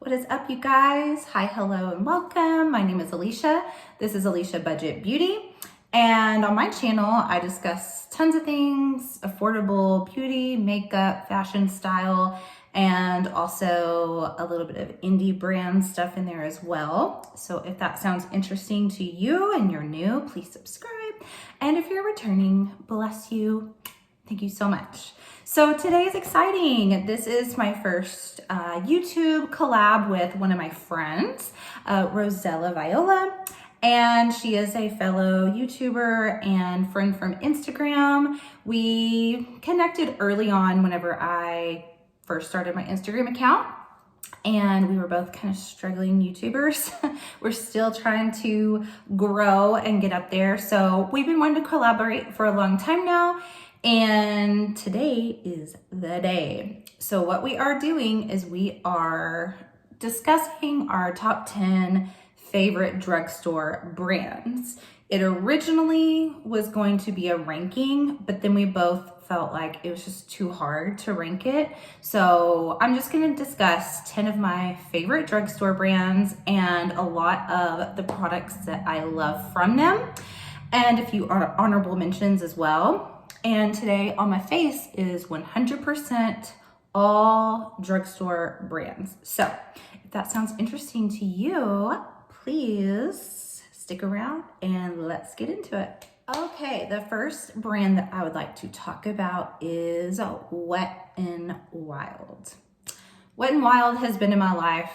What is up, you guys? Hi, hello, and welcome. My name is Alicia. This is Alicia Budget Beauty. And on my channel, I discuss tons of things, affordable beauty, makeup, fashion, style, and also a little bit of indie brand stuff in there as well. So if that sounds interesting to you and you're new, please subscribe. And if you're returning, bless you. Thank you so much. So today is exciting. This is my first YouTube collab with one of my friends, Rossella Viola. And she is a fellow YouTuber and friend from Instagram. We connected early on whenever I first started my Instagram account. And we were both kind of struggling YouTubers. We're still trying to grow and get up there. So we've been wanting to collaborate for a long time now. And today is the day. So what we are doing is we are discussing our top 10 favorite drugstore brands. It originally was going to be a ranking, but then we both felt like it was just too hard to rank it. So I'm just gonna discuss 10 of my favorite drugstore brands and a lot of the products that I love from them, and a few honorable mentions as well. And today on my face is 100% all drugstore brands. So if that sounds interesting to you, please stick around and let's get into it. Okay, the first brand that I would like to talk about is Wet n Wild. Wet n Wild has been in my life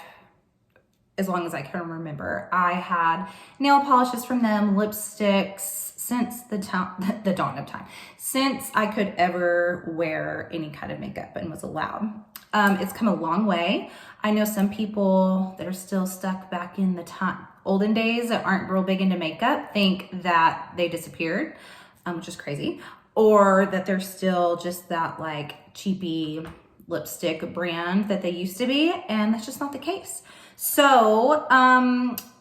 as long as I can remember. I had nail polishes from them, lipsticks, since the dawn of time, since I could ever wear any kind of makeup and was allowed. It's come a long way. I know some people that are still stuck back in the olden days that aren't real big into makeup think that they disappeared, which is crazy, or that they're still just that like cheapy lipstick brand that they used to be, and that's just not the case. So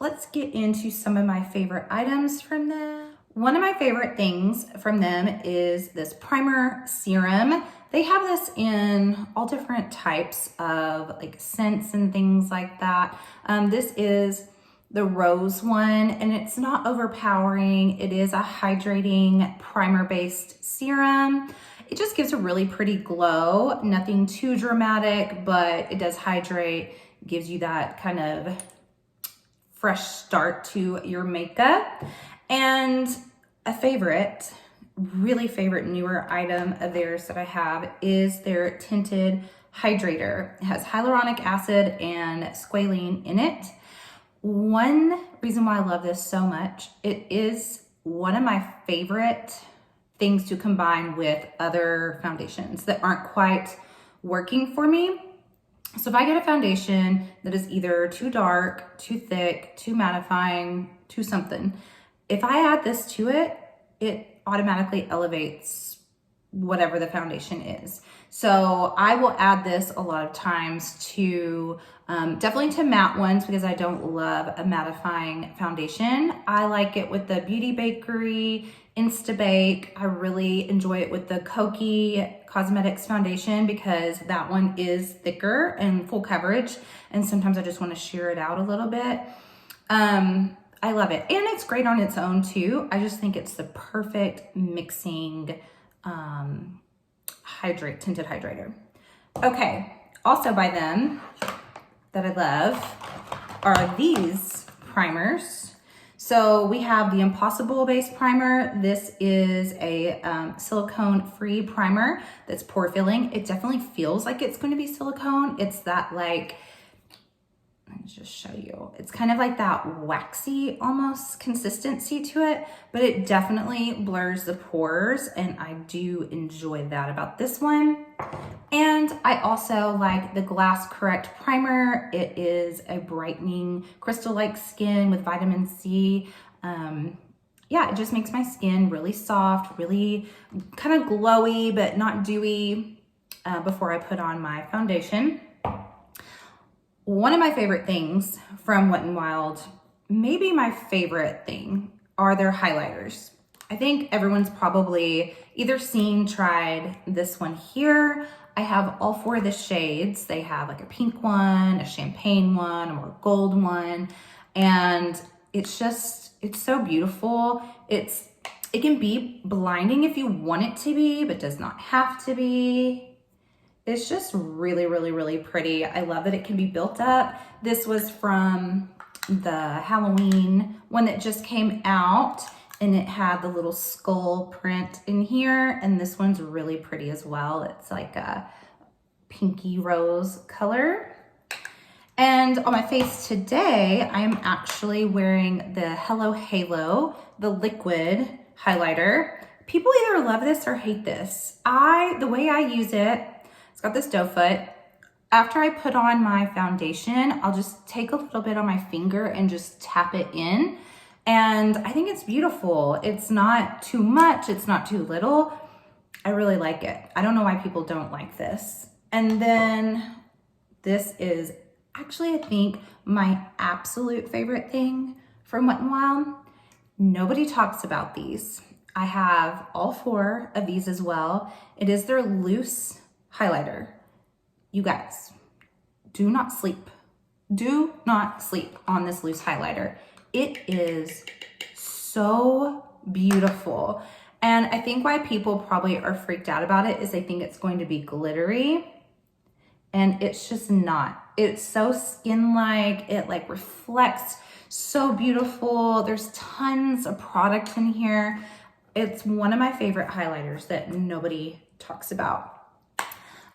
let's get into some of my favorite items from them. One of my favorite things from them is this primer serum. They have this in all different types of like scents and things like that. This is the rose one, and it's not overpowering. It is a hydrating primer-based serum. It just gives a really pretty glow. Nothing too dramatic, but it does hydrate, gives you that kind of fresh start to your makeup. And a favorite, really favorite newer item of theirs that I have is their Tinted Hydrator. It has hyaluronic acid and squalene in it. One reason why I love this so much, it is one of my favorite things to combine with other foundations that aren't quite working for me. So if I get a foundation that is either too dark, too thick, too mattifying, too something, if I add this to it, it automatically elevates whatever the foundation is. So I will add this a lot of times to, definitely to matte ones because I don't love a mattifying foundation. I like it with the Beauty Bakery Instabake. I really enjoy it with the Kokie Cosmetics foundation because that one is thicker and full coverage. And sometimes I just want to sheer it out a little bit. I love it. And it's great on its own too. I just think it's the perfect mixing tinted hydrator. Okay, also by them that I love are these primers. So we have the Impossible Base Primer. This is a silicone-free primer that's pore filling. It definitely feels like it's going to be silicone. It's that like, let me just show you. It's kind of like that waxy almost consistency to it, but it definitely blurs the pores, and I do enjoy that about this one. And I also like the Glass Correct Primer. It is a brightening crystal-like skin with vitamin C. Yeah, it just makes my skin really soft, really kind of glowy, but not dewy before I put on my foundation. One of my favorite things from Wet n Wild, maybe my favorite thing, are their highlighters. I think everyone's probably either tried this one here. I have all 4 of the shades. They have like a pink one, a champagne one, a more gold one, and it's so beautiful. It can be blinding if you want it to be, but does not have to be. It's just really, really, really pretty. I love that it can be built up. This was from the Halloween one that just came out, and it had the little skull print in here, and this one's really pretty as well. It's like a pinky rose color. And on my face today, I am actually wearing the Hello Halo, the liquid highlighter. People either love this or hate this. The way I use it, it's got this doe foot. After I put on my foundation, I'll just take a little bit on my finger and just tap it in. And I think it's beautiful. It's not too much, it's not too little. I really like it. I don't know why people don't like this. And then this is actually, I think, my absolute favorite thing from Wet n Wild. Nobody talks about these. I have all 4 of these as well. It is their loose highlighter. You guys, do not sleep. Do not sleep on this loose highlighter. It is so beautiful. And I think why people probably are freaked out about it is they think it's going to be glittery, and it's just not. It's so skin-like, it like reflects so beautiful. There's tons of product in here. It's one of my favorite highlighters that nobody talks about.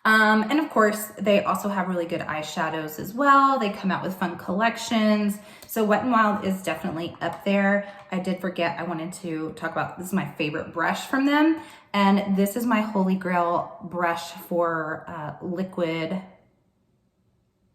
And of course, they also have really good eyeshadows as well. They come out with fun collections. So Wet n Wild is definitely up there. I did forget, I wanted to talk about, this is my favorite brush from them. And this is my holy grail brush for liquid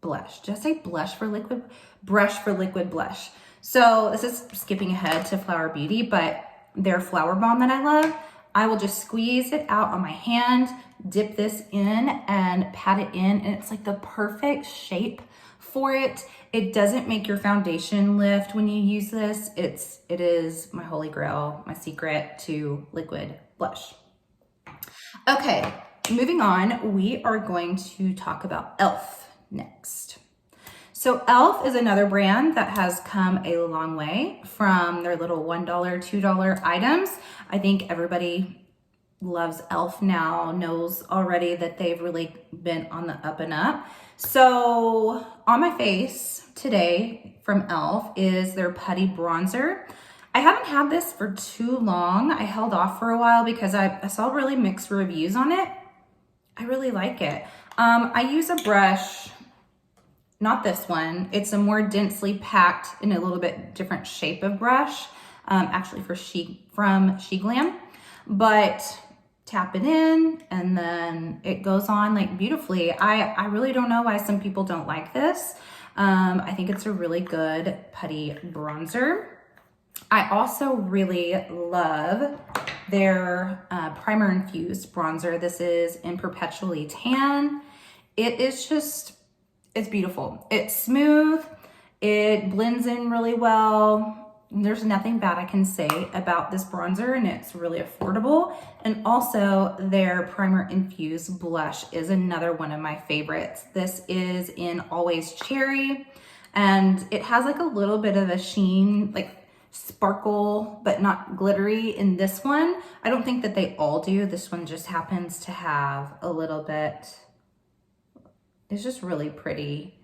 blush. Did I say blush for liquid? Brush for liquid blush. So this is skipping ahead to Flower Beauty, but their Flower Bomb that I love, I will just squeeze it out on my hand, dip this in and pat it in, and it's like the perfect shape for it. It doesn't make your foundation lift when you use this. It is my holy grail, my secret to liquid blush. Okay, moving on, we are going to talk about e.l.f. next. So e.l.f. is another brand that has come a long way from their little $1, $2 items. I think everybody loves e.l.f. now, knows already that they've really been on the up and up. So on my face today from e.l.f. is their Putty Bronzer. I haven't had this for too long. I held off for a while because I saw really mixed reviews on it. I really like it. I use a brush, not this one. It's a more densely packed in a little bit different shape of brush, actually from She Glam, but tap it in and then it goes on like beautifully. I really don't know why some people don't like this. I think it's a really good putty bronzer. I also really love their primer infused bronzer. This is in Perpetually Tan. It is just, it's beautiful. It's smooth. It blends in really well. There's nothing bad I can say about this bronzer, and it's really affordable. And also their primer infused blush is another one of my favorites. This is in Always Cherry, and it has like a little bit of a sheen, like sparkle, but not glittery in this one. I don't think that they all do. This one just happens to have a little bit. It's just really pretty.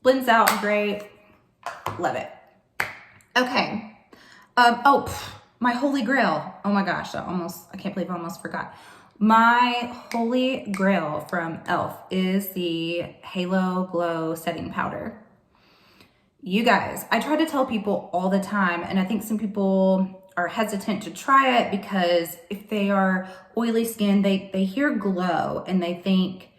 Blends out great. Love it. Okay. My holy grail. Oh my gosh, I can't believe I almost forgot. My holy grail from e.l.f. is the Halo Glow Setting Powder. You guys, I try to tell people all the time, and I think some people are hesitant to try it because if they are oily skin, they hear glow and they think,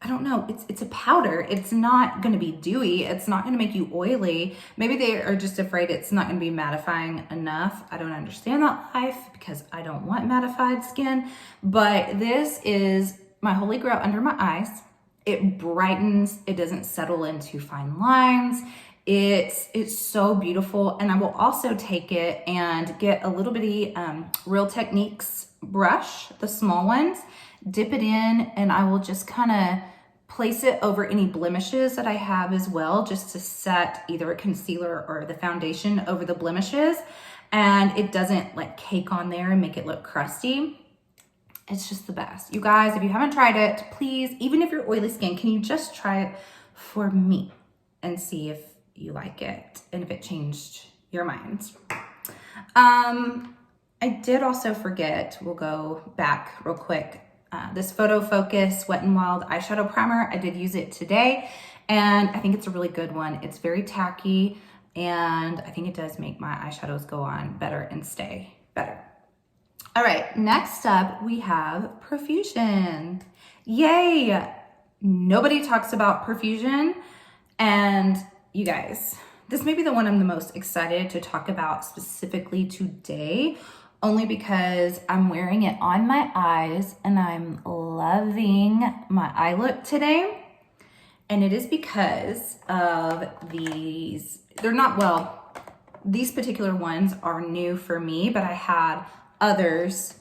I don't know, it's a powder. It's not gonna be dewy. It's not gonna make you oily. Maybe they are just afraid it's not gonna be mattifying enough. I don't understand that life because I don't want mattified skin, but this is my holy grail under my eyes. It brightens, it doesn't settle into fine lines. It's so beautiful. And I will also take it and get a little bitty Real Techniques brush, the small ones, dip it in, and I will just kind of place it over any blemishes that I have as well, just to set either a concealer or the foundation over the blemishes, and it doesn't like cake on there and make it look crusty. It's just the best. You guys, if you haven't tried it, please, even if you're oily skin, can you just try it for me and see if you like it and if it changed your mind. I did also forget, we'll go back real quick, this Photo Focus Wet n Wild eyeshadow primer. I did use it today, and I think it's a really good one. It's very tacky, and I think it does make my eyeshadows go on better and stay better. All right, next up we have Profusion. Yay! Nobody talks about Profusion, and you guys, this may be the one I'm the most excited to talk about specifically today, only because I'm wearing it on my eyes and I'm loving my eye look today. And it is because of these, they're not, well, these particular ones are new for me, but I had others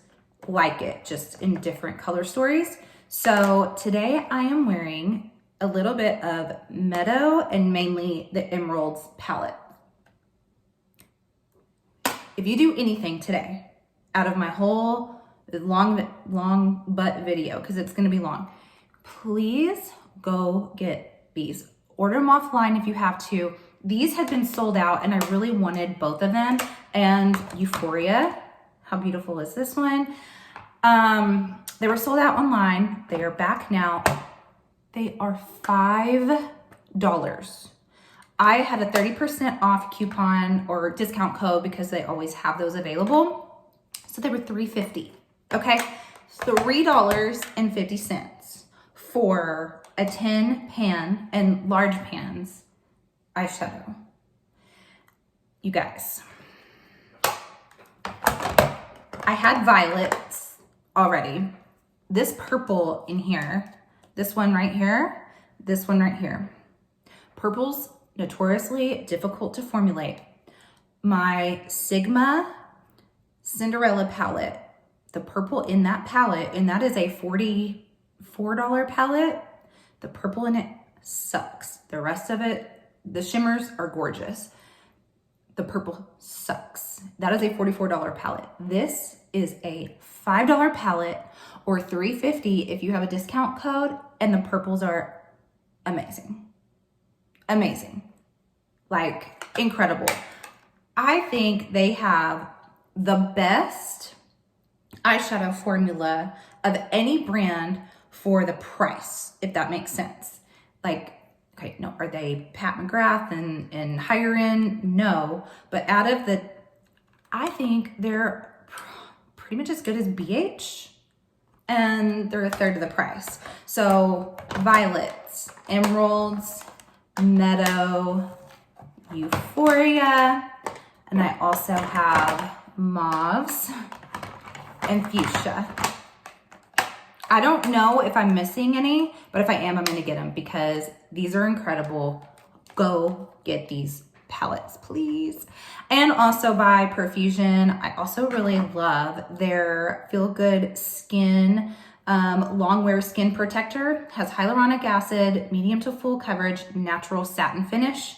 like it, just in different color stories. So today I am wearing a little bit of Meadow and mainly the Emeralds palette. If you do anything today out of my whole long butt video, because it's gonna be long, please go get these. Order them offline if you have to. These had been sold out and I really wanted both of them. And Euphoria, how beautiful is this one? They were sold out online. They are back now. They are $5. I had a 30% off coupon or discount code because they always have those available. So they were $3.50, okay? $3.50 for a 10 pan and large pans eyeshadow. You guys, I had violets already. This purple in here, this one right here, this one right here. Purple's notoriously difficult to formulate. My Sigma Cinderella palette, the purple in that palette, and that is a $44 palette, the purple in it sucks. The rest of it, the shimmers are gorgeous. The purple sucks. That is a $44 palette. This is a $5 palette or $3.50 if you have a discount code, and the purples are amazing. Amazing. Like, incredible. I think they have the best eyeshadow formula of any brand for the price, if that makes sense. Like, okay, no, are they Pat McGrath and higher end? No, but out of the, I think they're pretty much as good as BH, and they're a third of the price. So violets, emeralds, Meadow, Euphoria, and I also have mauves and fuchsia. I don't know if I'm missing any, but if I am, I'm gonna get them because these are incredible. Go get these palettes, please. And also by Profusion, I also really love their Feel Good Skin Long Wear Skin Protector. Has hyaluronic acid, medium to full coverage, natural satin finish.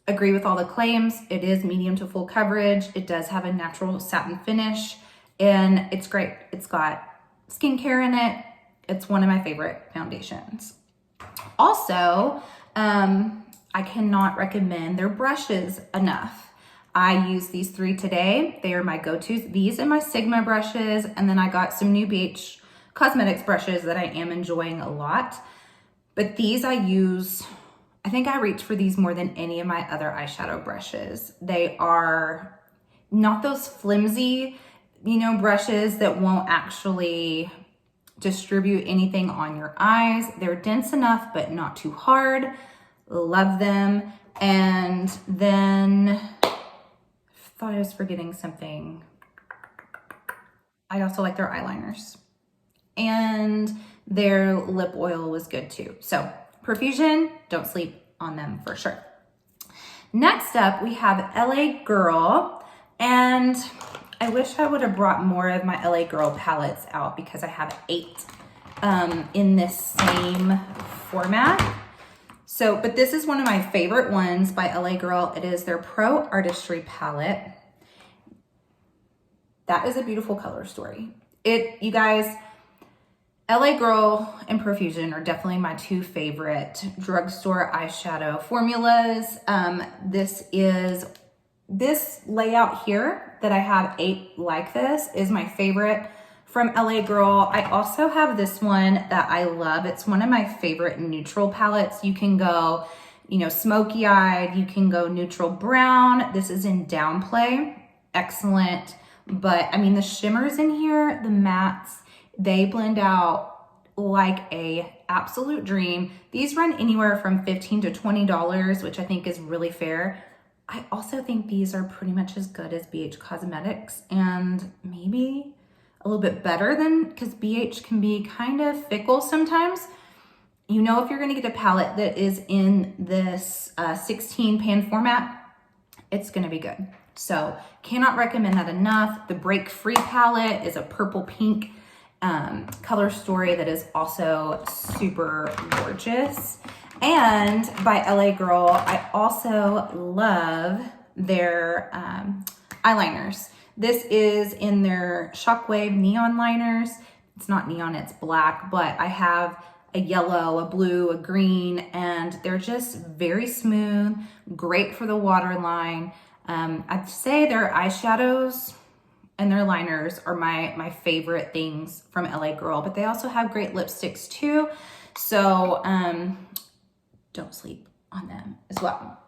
Agree with all the claims. It is medium to full coverage. It does have a natural satin finish, and it's great. It's got skincare in it. It's one of my favorite foundations. Also, I cannot recommend their brushes enough. I use these three today. They are my go-tos. These are my Sigma brushes, and then I got some new BH Cosmetics brushes that I am enjoying a lot. But these I use, I think I reach for these more than any of my other eyeshadow brushes. They are not those flimsy, you know, brushes that won't actually distribute anything on your eyes. They're dense enough, but not too hard. Love them. And then, thought I was forgetting something. I also like their eyeliners. And their lip oil was good too. So Profusion, don't sleep on them for sure. Next up, we have LA Girl. And I wish I would have brought more of my LA Girl palettes out because I have 8 in this same format. So, but this is one of my favorite ones by LA Girl. It is their Pro Artistry Palette. That is a beautiful color story. You guys, LA Girl and Profusion are definitely my 2 favorite drugstore eyeshadow formulas. This layout here that I have 8 like this is my favorite from LA Girl. I also have this one that I love. It's one of my favorite neutral palettes. You can go, you know, smoky eyed, you can go neutral brown. This is in Downplay, excellent. But I mean, the shimmers in here, the mattes, they blend out like a absolute dream. These run anywhere from $15 to $20, which I think is really fair. I also think these are pretty much as good as BH Cosmetics and maybe a little bit better than, because BH can be kind of fickle sometimes. You know, if you're gonna get a palette that is in this 16 pan format, it's gonna be good. So cannot recommend that enough. The Break Free palette is a purple pink color story that is also super gorgeous. And by LA Girl, I also love their eyeliners. This is in their Shockwave neon liners. It's not neon, it's black, but I have a yellow, a blue, a green, and they're just very smooth, great for the waterline. I'd say their eyeshadows and their liners are my favorite things from LA Girl, but they also have great lipsticks too. So don't sleep on them as well.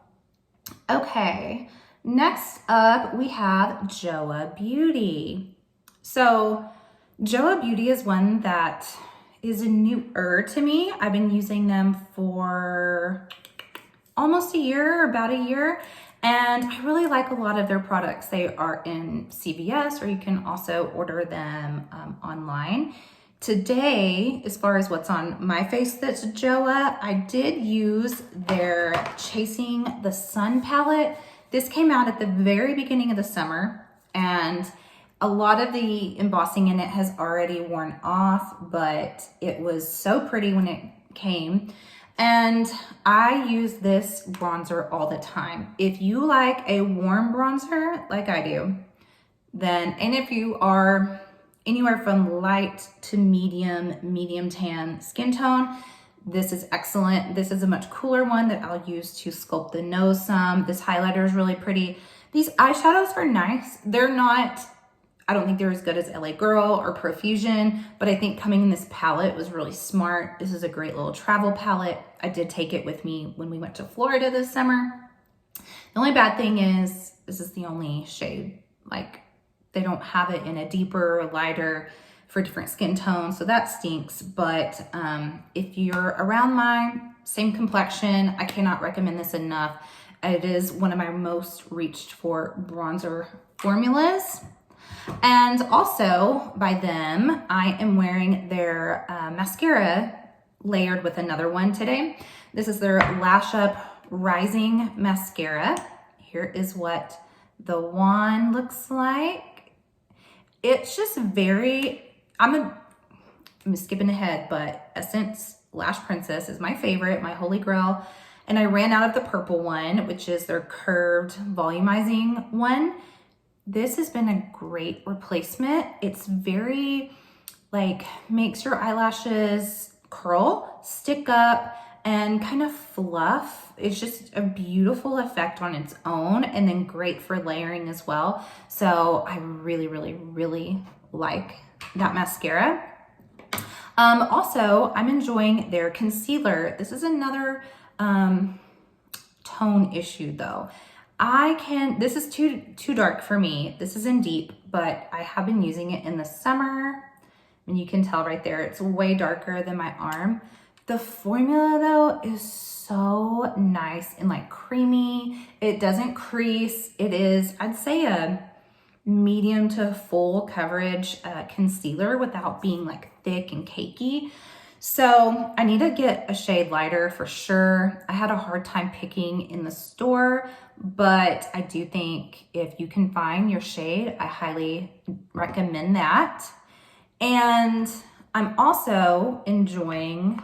Okay, next up we have Joa Beauty. So Joa Beauty is one that is newer to me. I've been using them for almost a year, about a year. And I really like a lot of their products. They are in CVS, or you can also order them online. Today, as far as what's on my face that's Joa, I did use their Chasing the Sun palette. This came out at the very beginning of the summer, and a lot of the embossing in it has already worn off, but it was so pretty when it came. And I use this bronzer all the time. If you like a warm bronzer like I do, then, and if you are anywhere from light to medium tan skin tone, this is excellent. This is a much cooler one that I'll use to sculpt the nose some. This highlighter is really pretty. These eyeshadows are nice. They're not, I don't think they're as good as LA Girl or Profusion, but I think coming in this palette was really smart. This is a great little travel palette. I did take it with me when we went to Florida this summer. The only bad thing is, this is the only shade. Like, they don't have it in a deeper or lighter for different skin tones, so that stinks. But if you're around my same complexion, I cannot recommend this enough. It is one of my most reached for bronzer formulas. And also by them, I am wearing their mascara layered with another one today. This is their Lash Up Rising Mascara. Here is what the wand looks like. It's just very, I'm skipping ahead, but Essence Lash Princess is my favorite, my holy grail. And I ran out of the purple one, which is their curved volumizing one. This has been a great replacement. It's very, like, makes your eyelashes curl, stick up, and kind of fluff. It's just a beautiful effect on its own, and then great for layering as well. So I really, really, really like that mascara. Also, I'm enjoying their concealer. This is another tone issue though. This is too dark for me. This is in deep, but I have been using it in the summer, and you can tell right there, it's way darker than my arm. The formula though is so nice and like creamy. It doesn't crease. It is, I'd say, a medium to full coverage concealer without being like thick and cakey. So I need to get a shade lighter for sure. I had a hard time picking in the store, but I do think if you can find your shade, I highly recommend that. And I'm also enjoying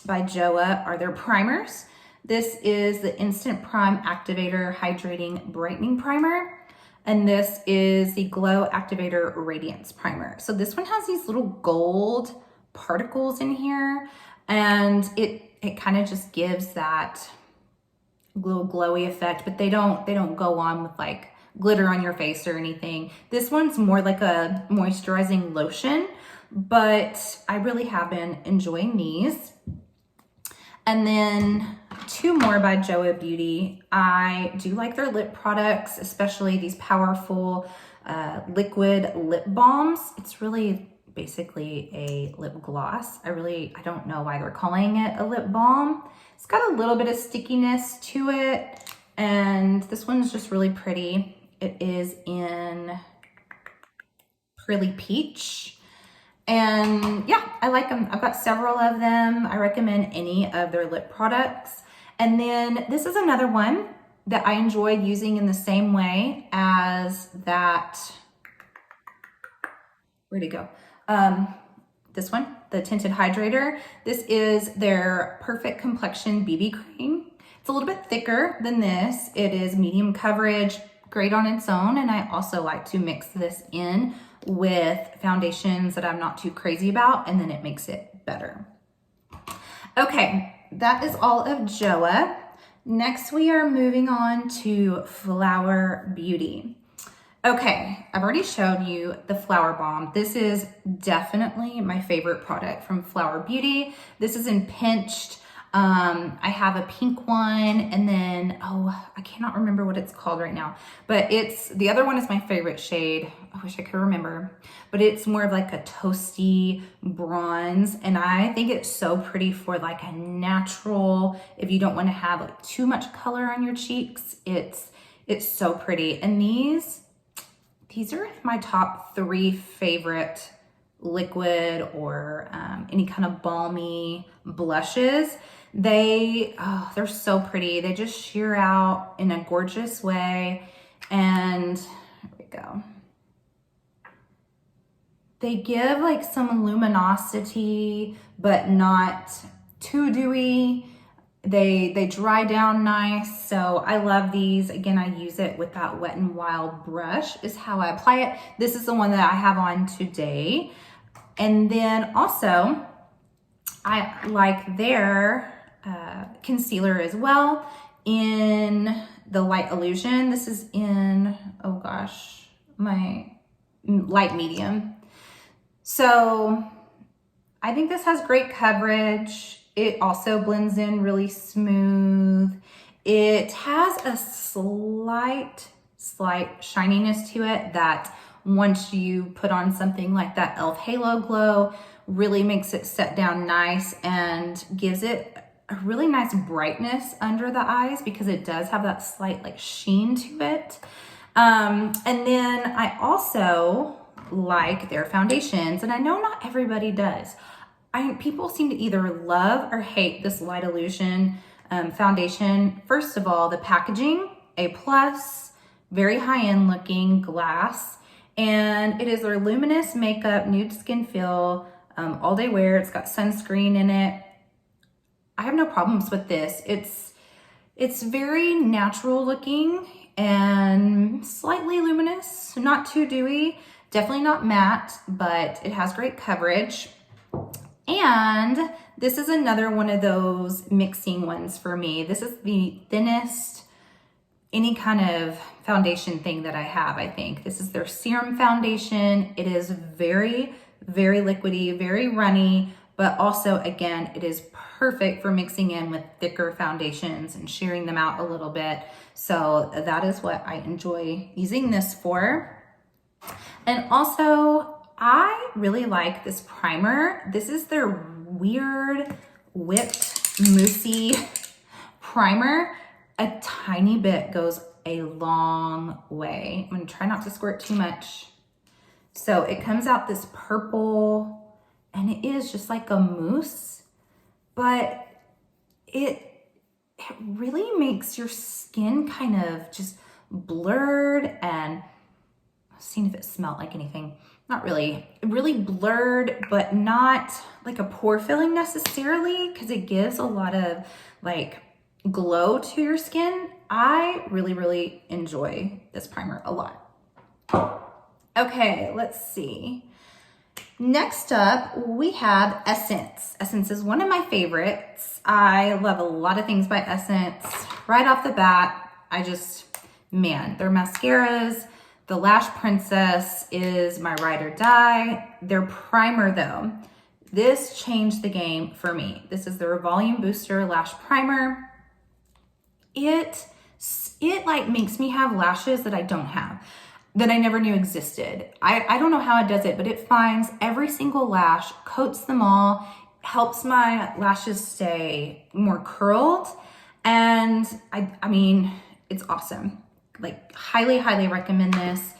by Joa are their primers. This is the Instant Prime Activator Hydrating Brightening Primer. And this is the Glow Activator Radiance Primer. So this one has these little gold particles in here, and it kind of just gives that little glowy effect, but they don't go on with like glitter on your face or anything. This one's more like a moisturizing lotion, but I really have been enjoying these. And then two more by Joa Beauty. I do like their lip products, especially these powerful liquid lip balms. It's really basically a lip gloss. I don't know why they're calling it a lip balm. It's got a little bit of stickiness to it, and this one's just really pretty. It is in Pearly Peach. And yeah, I like them. I've got several of them. I recommend any of their lip products. And then this is another one that I enjoy using in the same way as that, where'd it go? This one, the Tinted Hydrator. This is their Perfect Complexion BB Cream. It's a little bit thicker than this. It is medium coverage, great on its own. And I also like to mix this in with foundations that I'm not too crazy about, and then it makes it better. Okay, that is all of Joa. Next, we are moving on to Flower Beauty. Okay, I've already showed you the Flower Bomb. This is definitely my favorite product from Flower Beauty. This is in Pinched. I have a pink one, and then, oh, I cannot remember what it's called right now, but the other one is my favorite shade. I wish I could remember, but it's more of like a toasty bronze, and I think it's so pretty for like a natural, if you don't want to have like too much color on your cheeks. It's so pretty. And these are my top 3 favorite liquid or any kind of balmy blushes. They're so pretty. They just sheer out in a gorgeous way. And here we go. They give like some luminosity, but not too dewy. They dry down nice. So I love these. Again, I use it with that Wet n Wild brush is how I apply it. This is the one that I have on today. And then also, I like their concealer as well in the Light Illusion. This is in, oh gosh, my light medium. So I think this has great coverage. It also blends in really smooth. It has a slight shininess to it that once you put on something like that e.l.f. Halo Glow, really makes it set down nice and gives it a really nice brightness under the eyes, because it does have that slight like sheen to it. And then I also like their foundations, and I know not everybody does. People seem to either love or hate this Light Illusion foundation. First of all, the packaging, A+, very high-end looking glass. And it is their Luminous Makeup Nude Skin Feel all day wear. It's got sunscreen in it. I have no problems with this. It's very natural looking and slightly luminous, not too dewy, definitely not matte, but it has great coverage. And this is another one of those mixing ones for me. This is the thinnest any kind of foundation thing that I have, I think. This is their Serum Foundation. It is very, very liquidy, very runny, but also, again, it is perfect for mixing in with thicker foundations and shearing them out a little bit. So that is what I enjoy using this for. And also, I really like this primer. This is their Weird Whipped Moussey primer. A tiny bit goes a long way. I'm gonna try not to squirt too much. So it comes out this purple and it is just like a mousse, but it really makes your skin kind of just blurred, and seeing if it smelled like anything. Not really. Really blurred, but not like a pore filling necessarily, because it gives a lot of like glow to your skin. I really enjoy this primer a lot. Okay, let's see. Next up, we have Essence. Essence is one of my favorites. I love a lot of things by Essence. Right off the bat, man, their mascaras, the Lash Princess is my ride or die. Their primer though, this changed the game for me. This is their Volume Booster Lash Primer. It like makes me have lashes that I don't have, that I never knew existed. I don't know how it does it, but it finds every single lash, coats them all, helps my lashes stay more curled. And I mean, it's awesome. Like highly recommend this.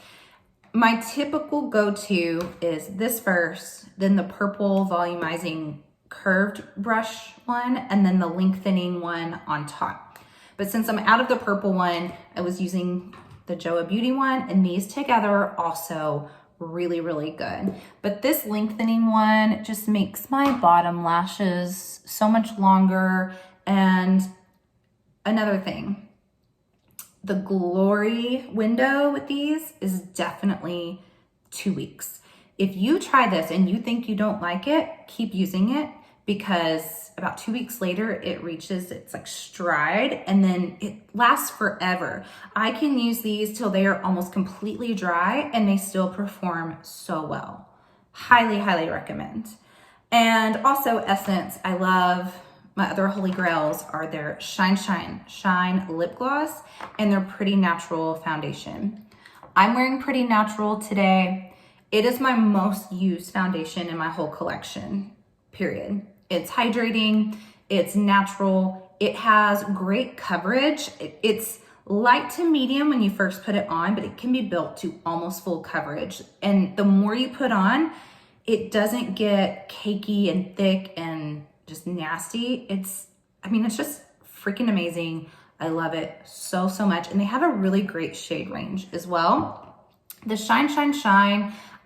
My typical go-to is this first, then the purple volumizing curved brush one, and then the lengthening one on top. But since I'm out of the purple one, I was using the Joa Beauty one, and these together are also really good. But this lengthening one just makes my bottom lashes so much longer. And another thing, the glory window with these is definitely 2 weeks. If you try this and you think you don't like it, keep using it, because about 2 weeks later, it reaches its like stride, and then it lasts forever. I can use these till they are almost completely dry and they still perform so well. Highly recommend. And also Essence, I love. My other holy grails are their Shine Lip Gloss and their Pretty Natural Foundation. I'm wearing Pretty Natural today. It is my most used foundation in my whole collection, period. It's hydrating, it's natural, it has great coverage. It's light to medium when you first put it on, but it can be built to almost full coverage. And the more you put on, it doesn't get cakey and thick and just nasty. It's just freaking amazing. I love it so much. And they have a really great shade range as well. The Shine,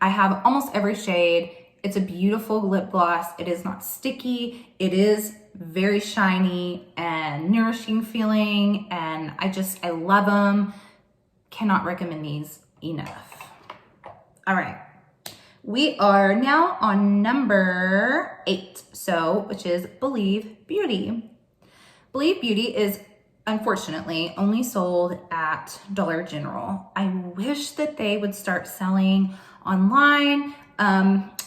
I have almost every shade. It's a beautiful lip gloss. It is not sticky. It is very shiny and nourishing feeling. And I love them. Cannot recommend these enough. All right. We are now on number 8, which is Believe Beauty. Believe Beauty is unfortunately only sold at Dollar General. I wish that they would start selling online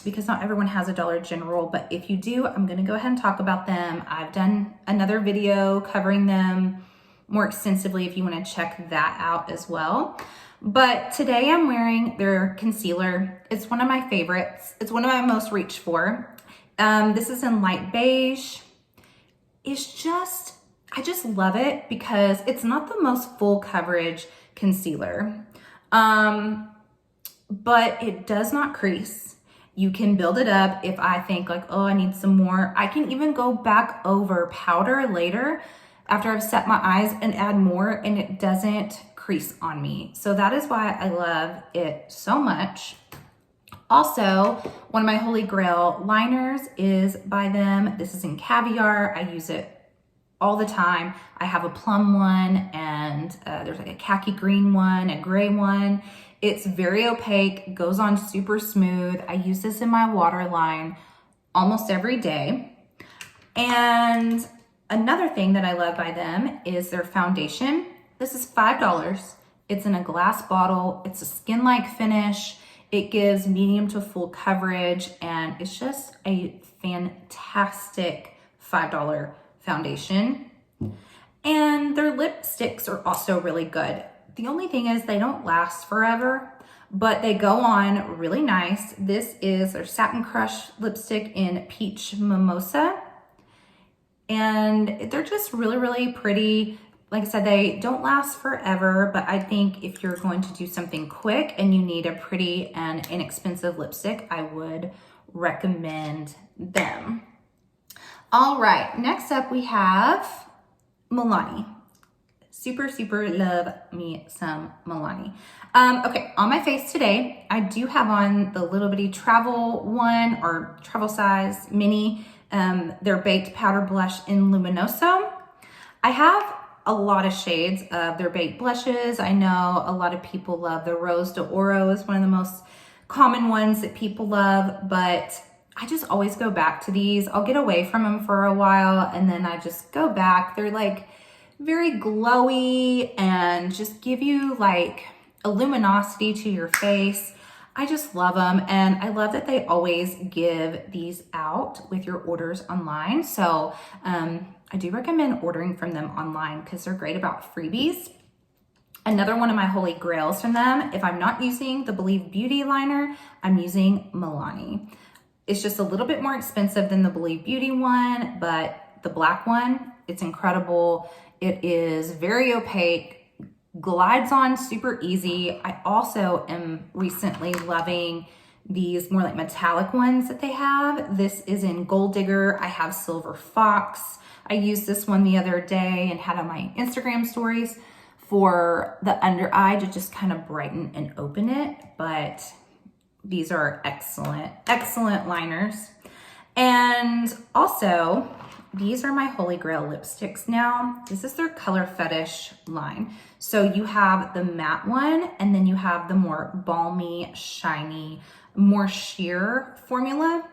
because not everyone has a Dollar General, but if you do, I'm gonna go ahead and talk about them. I've done another video covering them more extensively if you wanna check that out as well. But today I'm wearing their concealer. It's one of my favorites. It's one of my most reached for. This is in light beige. I just love it because it's not the most full coverage concealer, but it does not crease. You can build it up. If I think like, oh, I need some more, I can even go back over powder later after I've set my eyes and add more, and it doesn't crease on me. So that is why I love it so much. Also, one of my holy grail liners is by them. This is in Caviar. I use it all the time. I have a plum one, and there's like a khaki green one, a gray one. It's very opaque, goes on super smooth. I use this in my waterline almost every day. And another thing that I love by them is their foundation. This is $5. It's in a glass bottle. It's a skin-like finish. It gives medium to full coverage, and it's just a fantastic $5 foundation. And their lipsticks are also really good. The only thing is they don't last forever, but they go on really nice. This is their Satin Crush lipstick in Peach Mimosa. And they're just really pretty. Like I said, they don't last forever, but I think if you're going to do something quick and you need a pretty and inexpensive lipstick, I would recommend them. All right, next up we have Milani. Super, super love me some Milani. Okay, on my face today, I do have on the little bitty travel one, or travel size mini, their baked powder blush in Luminoso. I have a lot of shades of their baked blushes. I know a lot of people love the Rose d'Oro, is one of the most common ones that people love, but I just always go back to these. I'll get away from them for a while and then I just go back. They're like very glowy and just give you like a luminosity to your face. I just love them, and I love that they always give these out with your orders online. So I do recommend ordering from them online because they're great about freebies. Another one of my holy grails from them, if I'm not using the Believe Beauty liner, I'm using Milani. It's just a little bit more expensive than the Believe Beauty one, but the black one, it's incredible. It is very opaque, glides on super easy. I also am recently loving these more like metallic ones that they have. This is in Gold Digger. I have Silver Fox. I used this one the other day and had on my Instagram stories for the under eye to just kind of brighten and open it. But these are excellent, excellent liners. And also, these are my holy grail lipsticks now. This is their Color Fetish line. So you have the matte one, and then you have the more balmy, shiny, more sheer formula.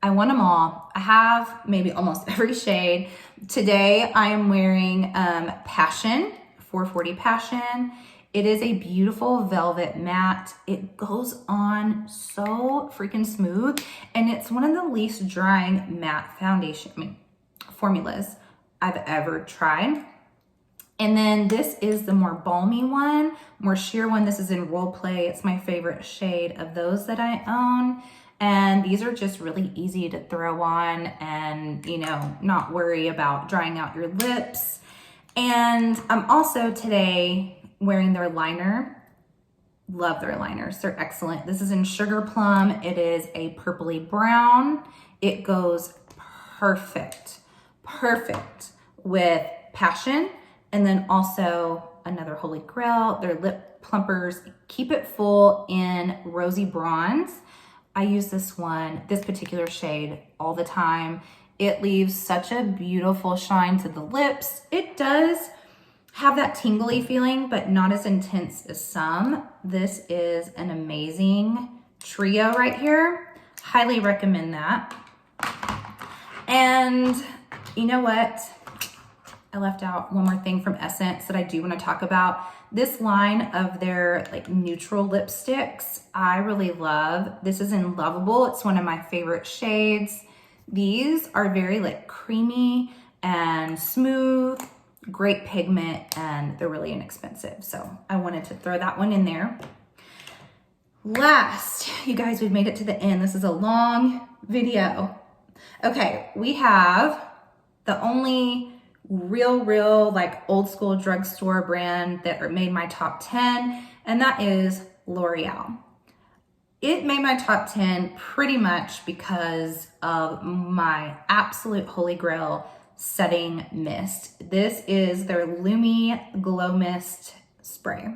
I want them all. I have maybe almost every shade. Today I am wearing Passion, 440 Passion. It is a beautiful velvet matte. It goes on so freaking smooth, and it's one of the least drying matte formulas I've ever tried. And then this is the more balmy one, more sheer one. This is in Role Play. It's my favorite shade of those that I own. And these are just really easy to throw on and, you know, not worry about drying out your lips. And I'm also today wearing their liner. Love their liners. They're excellent. This is in Sugar Plum. It is a purpley brown. It goes perfect with Passion. And then also another holy grail, their lip plumpers. Keep it full in Rosy Bronze. I use this one, this particular shade, all the time. It leaves such a beautiful shine to the lips. It does have that tingly feeling, but not as intense as some. This is an amazing trio right here. Highly recommend that. And you know what? I left out one more thing from Essence that I do want to talk about. This line of their like neutral lipsticks, I really love. This is in Lovable. It's one of my favorite shades. These are very like creamy and smooth, great pigment, and they're really inexpensive. So I wanted to throw that one in there. Last, you guys, we've made it to the end. This is a long video. Okay, we have the only real like old school drugstore brand that made my top 10, and that is L'Oreal. It made my top 10 pretty much because of my absolute holy grail setting mist. This is their Lumi Glow Mist Spray.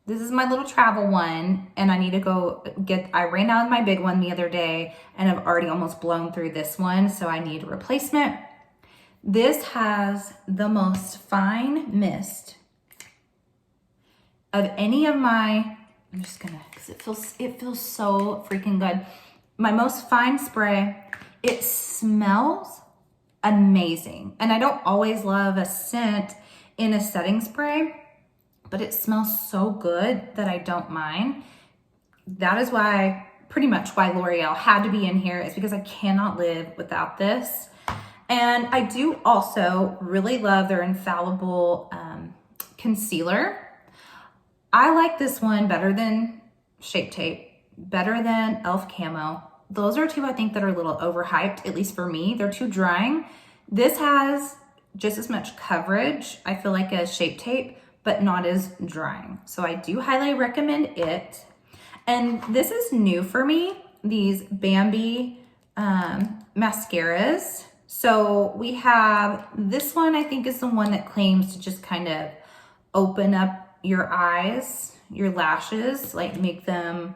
This is my little travel one, and I need to go I ran out of my big one the other day and I've already almost blown through this one, so I need a replacement. This has the most fine mist of any of my, I'm just gonna, because it feels so freaking good. My most fine spray. It smells amazing. And I don't always love a scent in a setting spray, but it smells so good that I don't mind. That is why, pretty much why L'Oreal had to be in here, is because I cannot live without this. And I do also really love their Infallible concealer. I like this one better than Shape Tape, better than e.l.f. Camo. Those are two I think that are a little overhyped, at least for me. They're too drying. This has just as much coverage, I feel like, as Shape Tape, but not as drying. So I do highly recommend it. And this is new for me. these Bambi mascaras. So we have this one, I think is the one that claims to just kind of open up your eyes, your lashes, like make them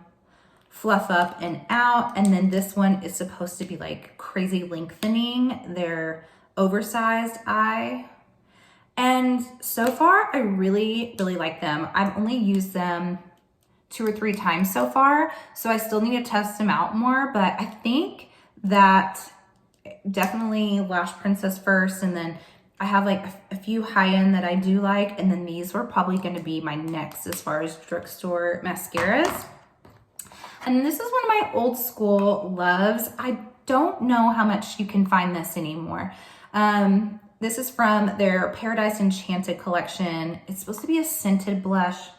fluff up and out. And then this one is supposed to be like crazy lengthening their oversized eye. And so far, I really, really like them. I've only used them 2 or 3 times so far, so I still need to test them out more, but I think that definitely Lash Princess first, and then I have like a few high-end that I do like, and then these were probably gonna be my next as far as drugstore mascaras. And this is one of my old school loves. I don't know how much you can find this anymore. This is from their Paradise Enchanted collection. It's supposed to be a scented blush.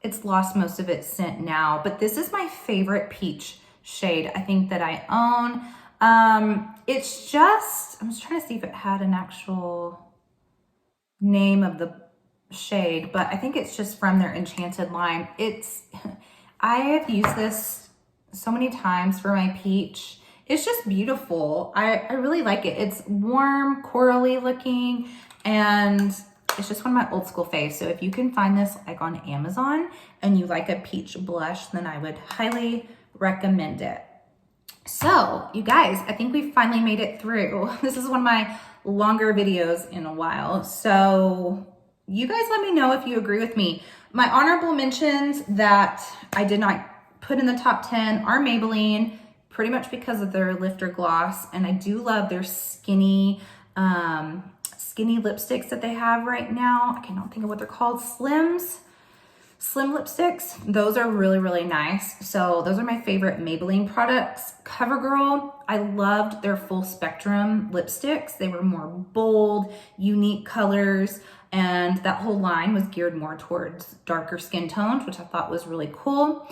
It's lost most of its scent now, but this is my favorite peach shade I think that I own. It's just, I was trying to see if it had an actual name of the shade, but I think it's just from their Enchanted line. I have used this so many times for my peach. It's just beautiful. I really like it. It's warm, corally looking, and it's just one of my old school faves. So if you can find this like on Amazon and you like a peach blush, then I would highly recommend it. So you guys, I think we finally made it through. This is one of my longer videos in a while. So you guys let me know if you agree with me. My honorable mentions that I did not put in the top 10 are Maybelline, pretty much because of their lifter gloss. And I do love their skinny lipsticks that they have right now. I cannot think of what they're called. Slim lipsticks. Those are really, really nice. So those are my favorite Maybelline products. CoverGirl, I loved their full spectrum lipsticks. They were more bold, unique colors, and that whole line was geared more towards darker skin tones, which I thought was really cool.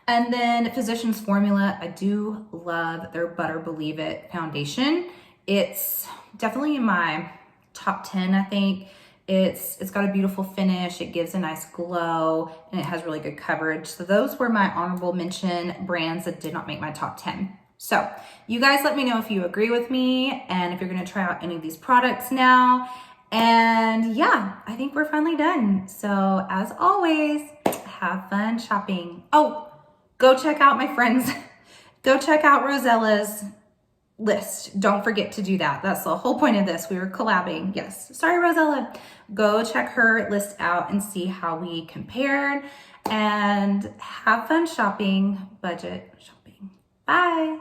And then Physicians Formula, I do love their Butter Believe It foundation. It's definitely in my top 10, I think. It's got a beautiful finish, it gives a nice glow, and it has really good coverage. So those were my honorable mention brands that did not make my top 10. So you guys let me know if you agree with me and if you're gonna try out any of these products now. And yeah, I think we're finally done. So as always, have fun shopping. Oh, go check out my friends. Go check out Rossella's list. Don't forget to do that. That's the whole point of this. We were collabing. Yes. Sorry, Rossella. Go check her list out and see how we compared, and have fun shopping, budget shopping. Bye.